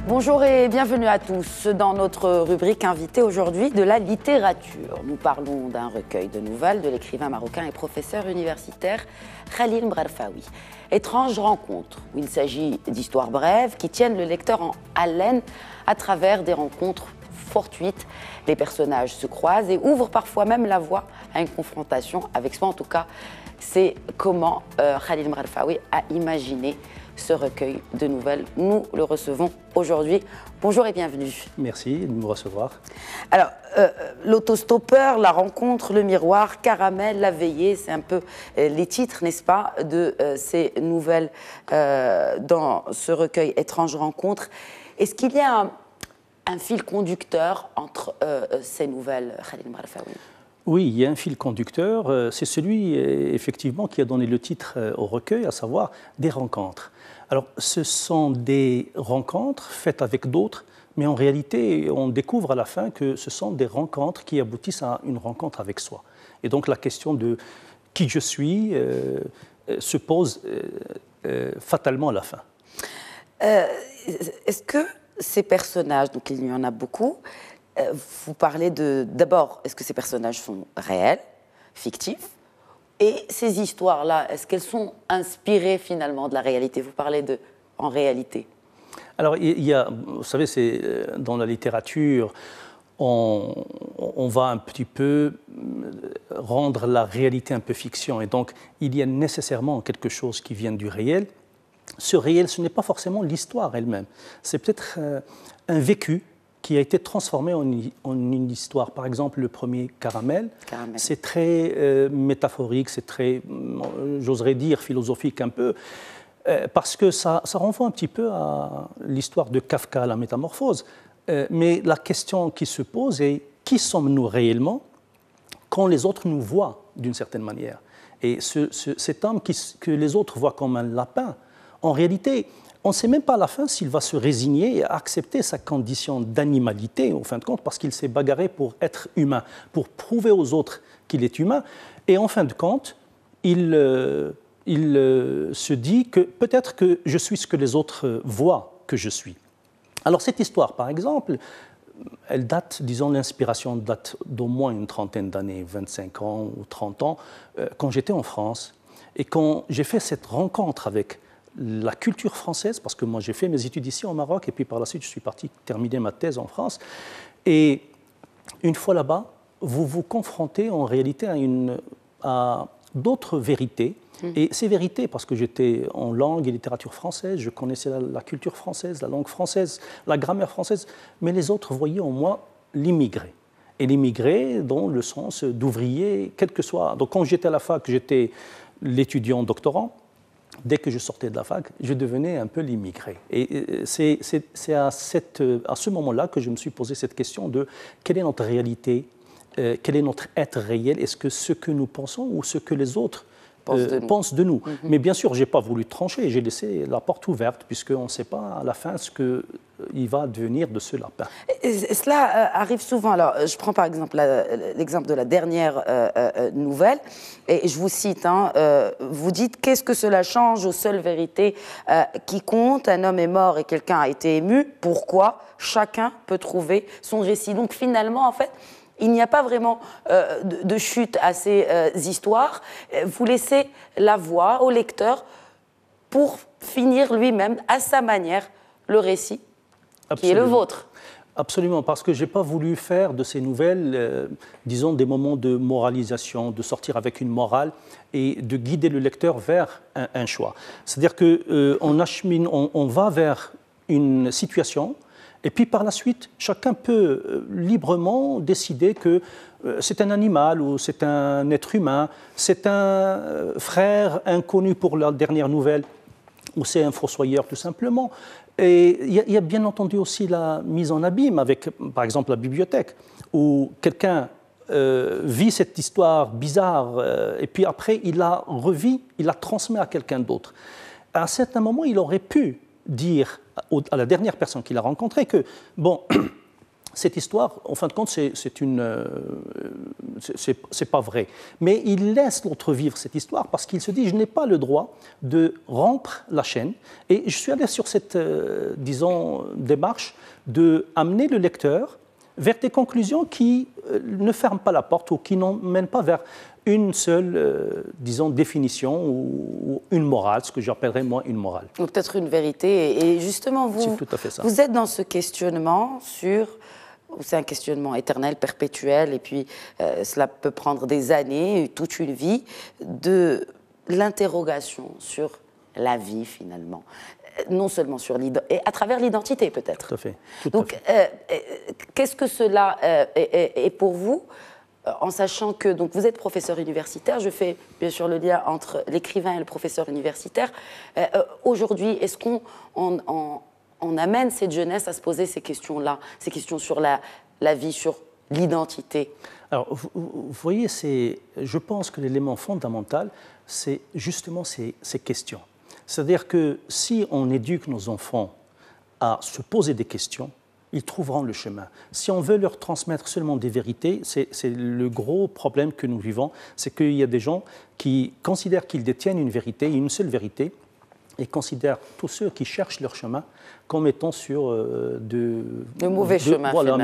Bonjour et bienvenue à tous dans notre rubrique invitée aujourd'hui de la littérature. Nous parlons d'un recueil de nouvelles de l'écrivain marocain et professeur universitaire Khalil Mrarfaoui. Étrange rencontre, où il s'agit d'histoires brèves qui tiennent le lecteur en haleine à travers des rencontres fortuites. Les personnages se croisent et ouvrent parfois même la voie à une confrontation avec soi. En tout cas, c'est comment Khalil Mrarfaoui a imaginé ce recueil de nouvelles. Nous le recevons aujourd'hui. Bonjour et bienvenue. Merci de nous recevoir. Alors, l'autostoppeur, la rencontre, le miroir, Caramel, la veillée, c'est un peu les titres, n'est-ce pas, de ces nouvelles dans ce recueil Étrange rencontre. Est-ce qu'il y a un fil conducteur entre ces nouvelles, Khalil Mrarfaoui ? Oui, il y a un fil conducteur. C'est celui, effectivement, qui a donné le titre au recueil, à savoir des rencontres. Alors, ce sont des rencontres faites avec d'autres, mais en réalité, on découvre à la fin que ce sont des rencontres qui aboutissent à une rencontre avec soi. Et donc, la question de qui je suis se pose fatalement à la fin. Est-ce que ces personnages, donc il y en a beaucoup, vous parlez d'abord, est-ce que ces personnages sont réels, fictifs? Et ces histoires-là, est-ce qu'elles sont inspirées finalement de la réalité? Vous parlez en réalité. Alors, il y a, vous savez, dans la littérature, on va un petit peu rendre la réalité un peu fiction. Et donc, il y a nécessairement quelque chose qui vient du réel. Ce réel, ce n'est pas forcément l'histoire elle-même. C'est peut-être un vécu qui a été transformé en une histoire. Par exemple, le premier Caramel. C'est très métaphorique, c'est très, j'oserais dire, philosophique un peu, parce que ça renvoie un petit peu à l'histoire de Kafka, la Métamorphose. Mais la question qui se pose est, qui sommes-nous réellement quand les autres nous voient d'une certaine manière? Et cet homme que les autres voient comme un lapin, en réalité, on ne sait même pas à la fin s'il va se résigner et accepter sa condition d'animalité, en fin de compte, parce qu'il s'est bagarré pour être humain, pour prouver aux autres qu'il est humain. Et en fin de compte, il se dit que peut-être que je suis ce que les autres voient que je suis. Alors cette histoire, par exemple, elle date, disons, l'inspiration date d'au moins une trentaine d'années, 25 ans ou 30 ans, quand j'étais en France. Et quand j'ai fait cette rencontre avec la culture française, parce que moi j'ai fait mes études ici au Maroc et puis par la suite je suis parti terminer ma thèse en France. Et une fois là-bas, vous vous confrontez en réalité à d'autres vérités. Et ces vérités, parce que j'étais en langue et littérature française, je connaissais la culture française, la langue française, la grammaire française, mais les autres voyaient en moi l'immigré. Et l'immigré dans le sens d'ouvrier, quel que soit. Donc quand j'étais à la fac, j'étais l'étudiant doctorant. Dès que je sortais de la fac, je devenais un peu l'immigré. Et c'est à ce moment-là que je me suis posé cette question de quelle est notre réalité, quel est notre être réel, est-ce que ce que nous pensons ou ce que les autres pensent de nous. Mais bien sûr, je n'ai pas voulu trancher, j'ai laissé la porte ouverte, puisqu'on ne sait pas à la fin ce qu'il va devenir de ce lapin. Et cela arrive souvent. Alors, je prends par exemple l'exemple de la dernière nouvelle, et je vous cite, vous dites « Qu'est-ce que cela change aux seules vérités qui comptent? Un homme est mort et quelqu'un a été ému. Pourquoi? Chacun peut trouver son récit. » Donc finalement, en fait, il n'y a pas vraiment de chute à ces histoires. Vous laissez la voix au lecteur pour finir lui-même, à sa manière, le récit qui est le vôtre. Absolument, parce que je n'ai pas voulu faire de ces nouvelles, disons, des moments de moralisation, de sortir avec une morale et de guider le lecteur vers un choix. C'est-à-dire qu'on va vers une situation. Et puis par la suite, chacun peut librement décider que c'est un animal ou c'est un être humain, c'est un frère inconnu pour la dernière nouvelle, ou c'est un fossoyeur tout simplement. Et il y a bien entendu aussi la mise en abîme avec, par exemple, la bibliothèque, où quelqu'un vit cette histoire bizarre et puis après il la revit, il la transmet à quelqu'un d'autre. À un certain moment, il aurait pu dire à la dernière personne qu'il a rencontrée que, bon, cette histoire, en fin de compte, c'est pas vrai. Mais il laisse l'autre vivre cette histoire parce qu'il se dit, je n'ai pas le droit de rompre la chaîne. Et je suis allé sur cette, disons, démarche de amener le lecteur vers des conclusions qui ne ferment pas la porte ou qui n'emmènent pas vers une seule, disons, définition ou une morale, ce que j'appellerais moi une morale. Ou peut-être une vérité. Et justement, vous êtes dans ce questionnement sur... C'est un questionnement éternel, perpétuel, et puis cela peut prendre des années, toute une vie, de l'interrogation sur la vie, finalement. Non seulement sur et à travers l'identité, peut-être. Tout à fait. Donc, qu'est-ce que cela est pour vous, en sachant que donc, vous êtes professeur universitaire, je fais bien sûr le lien entre l'écrivain et le professeur universitaire. Aujourd'hui, est-ce qu'on amène cette jeunesse à se poser ces questions-là, ces questions sur la vie, sur l'identité? Alors, vous voyez, je pense que l'élément fondamental, c'est justement ces questions. C'est-à-dire que si on éduque nos enfants à se poser des questions, ils trouveront le chemin. Si on veut leur transmettre seulement des vérités, c'est le gros problème que nous vivons, c'est qu'il y a des gens qui considèrent qu'ils détiennent une vérité, une seule vérité, et considèrent tous ceux qui cherchent leur chemin comme étant sur de mauvais chemins. Voilà,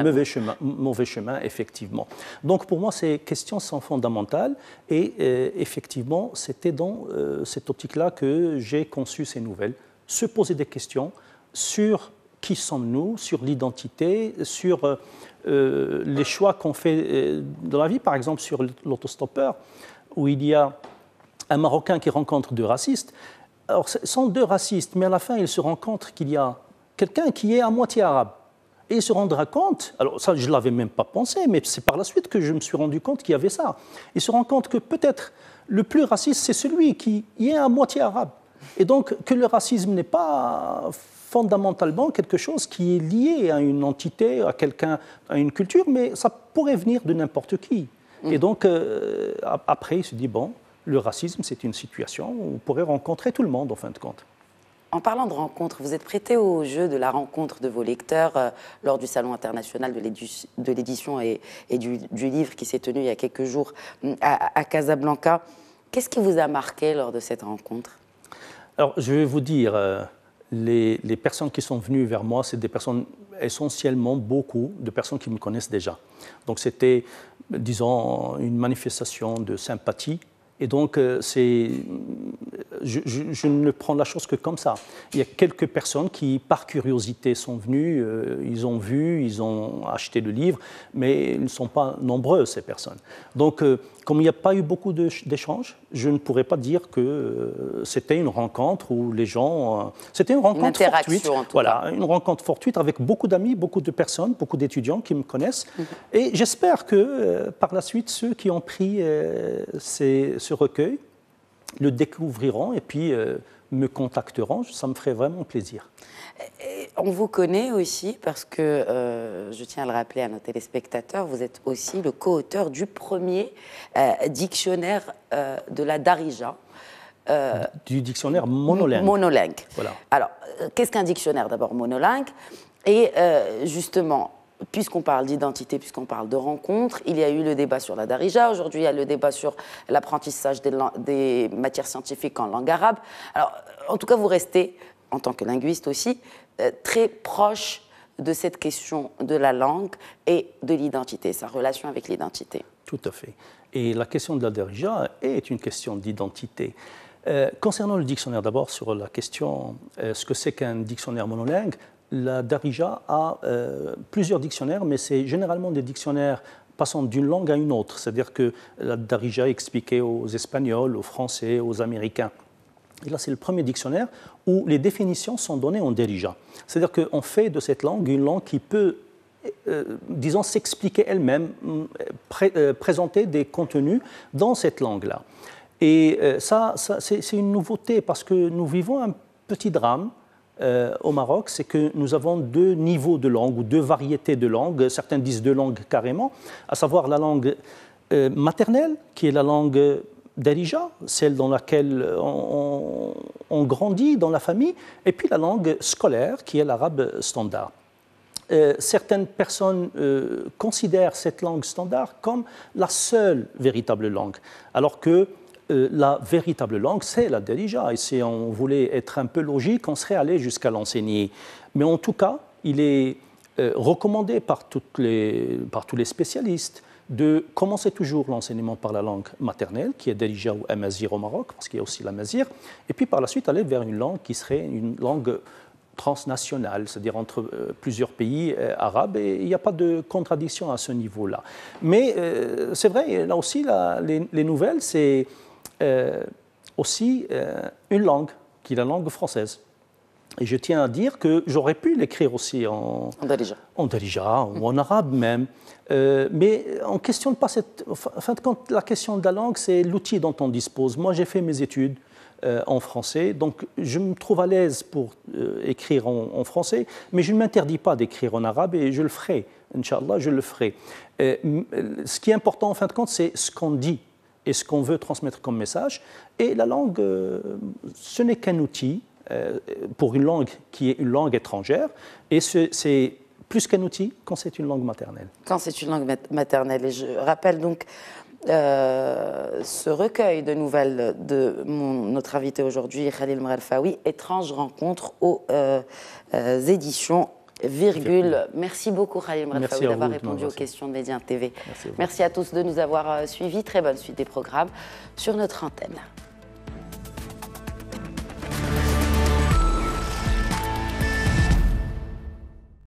mauvais chemin, effectivement. Donc pour moi, ces questions sont fondamentales et effectivement, c'était dans cette optique-là que j'ai conçu ces nouvelles. Se poser des questions sur qui sommes-nous, sur l'identité, sur les choix qu'on fait dans la vie, par exemple sur l'autostoppeur, où il y a un Marocain qui rencontre deux racistes. Alors, ce sont deux racistes, mais à la fin, il se rencontre qu'il y a quelqu'un qui est à moitié arabe. Et il se rendra compte, alors ça, je ne l'avais même pas pensé, mais c'est par la suite que je me suis rendu compte qu'il y avait ça. Il se rend compte que peut-être le plus raciste, c'est celui qui est à moitié arabe. Et donc, que le racisme n'est pas fondamentalement quelque chose qui est lié à une entité, à quelqu'un, à une culture, mais ça pourrait venir de n'importe qui. Et donc, après, il se dit, bon, le racisme, c'est une situation où on pourrait rencontrer tout le monde, en fin de compte. En parlant de rencontres, vous êtes prêté au jeu de la rencontre de vos lecteurs lors du Salon international de l'édition et du livre qui s'est tenu il y a quelques jours à Casablanca. Qu'est-ce qui vous a marqué lors de cette rencontre? Alors, je vais vous dire, les personnes qui sont venues vers moi, c'est des personnes, essentiellement beaucoup de personnes qui me connaissent déjà. Donc c'était, disons, une manifestation de sympathie. Et donc, je ne prends la chose que comme ça. Il y a quelques personnes qui, par curiosité, sont venues, ils ont vu, ils ont acheté le livre, mais ils ne sont pas nombreux, ces personnes. Donc, comme il n'y a pas eu beaucoup d'échanges, je ne pourrais pas dire que c'était une rencontre où les gens... c'était une rencontre fortuite. Voilà, une rencontre fortuite avec beaucoup d'amis, beaucoup de personnes, beaucoup d'étudiants qui me connaissent. Et j'espère que, par la suite, ceux qui ont pris ce recueil le découvriront et puis me contacteront. Ça me ferait vraiment plaisir. Et on vous connaît aussi parce que, je tiens à le rappeler à nos téléspectateurs, vous êtes aussi le co-auteur du premier dictionnaire de la Darija. Du dictionnaire monolingue. Monolingue. Voilà. Alors, qu'est-ce qu'un dictionnaire d'abord monolingue? Et justement, puisqu'on parle d'identité, puisqu'on parle de rencontres, il y a eu le débat sur la Darija. Aujourd'hui, il y a le débat sur l'apprentissage des matières scientifiques en langue arabe. Alors, en tout cas, vous restez, en tant que linguiste aussi, très proche de cette question de la langue et de l'identité, sa relation avec l'identité. Tout à fait. Et la question de la Darija est une question d'identité. Concernant le dictionnaire, d'abord, sur la question ce que c'est qu'un dictionnaire monolingue, la Darija a plusieurs dictionnaires, mais c'est généralement des dictionnaires passant d'une langue à une autre. C'est-à-dire que la Darija est expliquée aux Espagnols, aux Français, aux Américains. Et là, c'est le premier dictionnaire où les définitions sont données en Darija. C'est-à-dire qu'on fait de cette langue une langue qui peut, disons, s'expliquer elle-même, présenter des contenus dans cette langue-là. Et ça c'est une nouveauté parce que nous vivons un petit drame au Maroc, c'est que nous avons deux niveaux de langue ou deux variétés de langue, certains disent deux langues carrément, à savoir la langue maternelle, qui est la langue Darija, celle dans laquelle on grandit dans la famille, et puis la langue scolaire, qui est l'arabe standard. certaines personnes considèrent cette langue standard comme la seule véritable langue, alors que la véritable langue, c'est la Darija. Et si on voulait être un peu logique, on serait allé jusqu'à l'enseigner. Mais en tout cas, il est recommandé par tous les spécialistes de commencer toujours l'enseignement par la langue maternelle, qui est Darija ou Amazigh au Maroc, parce qu'il y a aussi l'Amazigh, et puis par la suite aller vers une langue qui serait une langue transnationale, c'est-à-dire entre plusieurs pays arabes, et il n'y a pas de contradiction à ce niveau-là. Mais c'est vrai, là aussi, les nouvelles, c'est aussi une langue, qui est la langue française. Et je tiens à dire que j'aurais pu l'écrire aussi en Darija ou en arabe même, mais on ne questionne pas cette... En fin de compte, la question de la langue, c'est l'outil dont on dispose. Moi, j'ai fait mes études en français, donc je me trouve à l'aise pour écrire en français, mais je ne m'interdis pas d'écrire en arabe et je le ferai, Inch'Allah, je le ferai. Ce qui est important, en fin de compte, c'est ce qu'on dit et ce qu'on veut transmettre comme message. Et la langue, ce n'est qu'un outil pour une langue qui est une langue étrangère, et c'est plus qu'un outil quand c'est une langue maternelle. Quand c'est une langue maternelle. Et je rappelle donc ce recueil de nouvelles de notre invité aujourd'hui, Khalil Mralfaoui, Étrange rencontre aux éditions Virgule. Merci beaucoup Khalil Mralfaoui d'avoir répondu aux questions de Médien TV. Merci à tous de nous avoir suivis. Très bonne suite des programmes sur notre antenne.